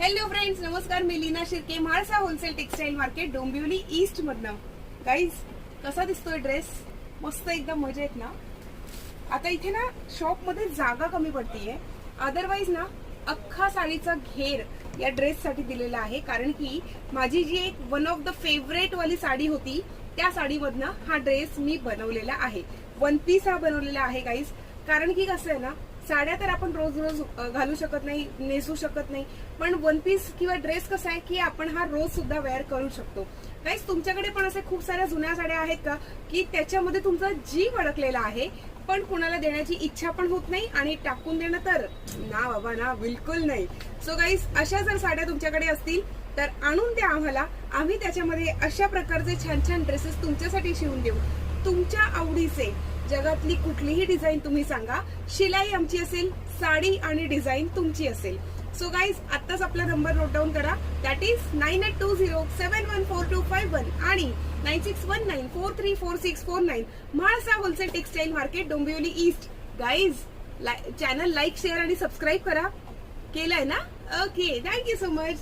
Hello friends, नमस्कार. मी Leena Shirke, Mhalsa wholesale textile market, Dombivli east मधनं. गाईज, कसा दिसतोय ड्रेस? मस्त एकदम मजेत ना. आता इथे ना शॉप मध्ये जागा कमी पडतीये, अदरवाइज ना अख्खा साडीचा घेर या ड्रेस साठी दिलेला आहे. कारण की माझी जी एक वन ऑफ द फेवरेट वाली साडी होती, त्या साडीमधनं हा ड्रेस मी बनवलेला आहे. वन पीस हा बनवलेला आहे गाईज. कारण की कसं आहे ना, साड्या तर आपण रोज रोज घालू शकत नाही, नेसू शकत नाही, पण वन पीस किंवा ड्रेस कसा आहे की आपण हा रोज सुद्धा वेअर करू शकतो. गाईज, तुमच्याकडे पण असे खूप साऱ्या जुन्या साड्या आहेत का की त्याच्यामध्ये तुमचा जीव अडकलेला आहे, पण कुणाला देण्याची इच्छा पण होत नाही आणि टाकून देणं तर ना बाबा ना, बिलकुल नाही. सो गाईज, अशा जर साड्या तुमच्याकडे असतील तर आणून द्या आम्हाला. आम्ही त्याच्यामध्ये अशा प्रकारचे छान छान ड्रेसेस तुमच्यासाठी शिवून देऊ. तुमच्या आवडीचे जगातली कुठलीही डिझाईन तुम्ही सांगा, शिलाई आमची असेल, साडी आणि डिझाईन तुमची असेल. सो गाईज, आत्ताच आपला नंबर नोट डाऊन करा. दॅट इज 9820714251 आणि 9619434649. Mhalsa wholesale textile market, Dombivli east. Guys, channel like, share आणि सबस्क्राईब करा. केलंय ना? Okay, thank you so much.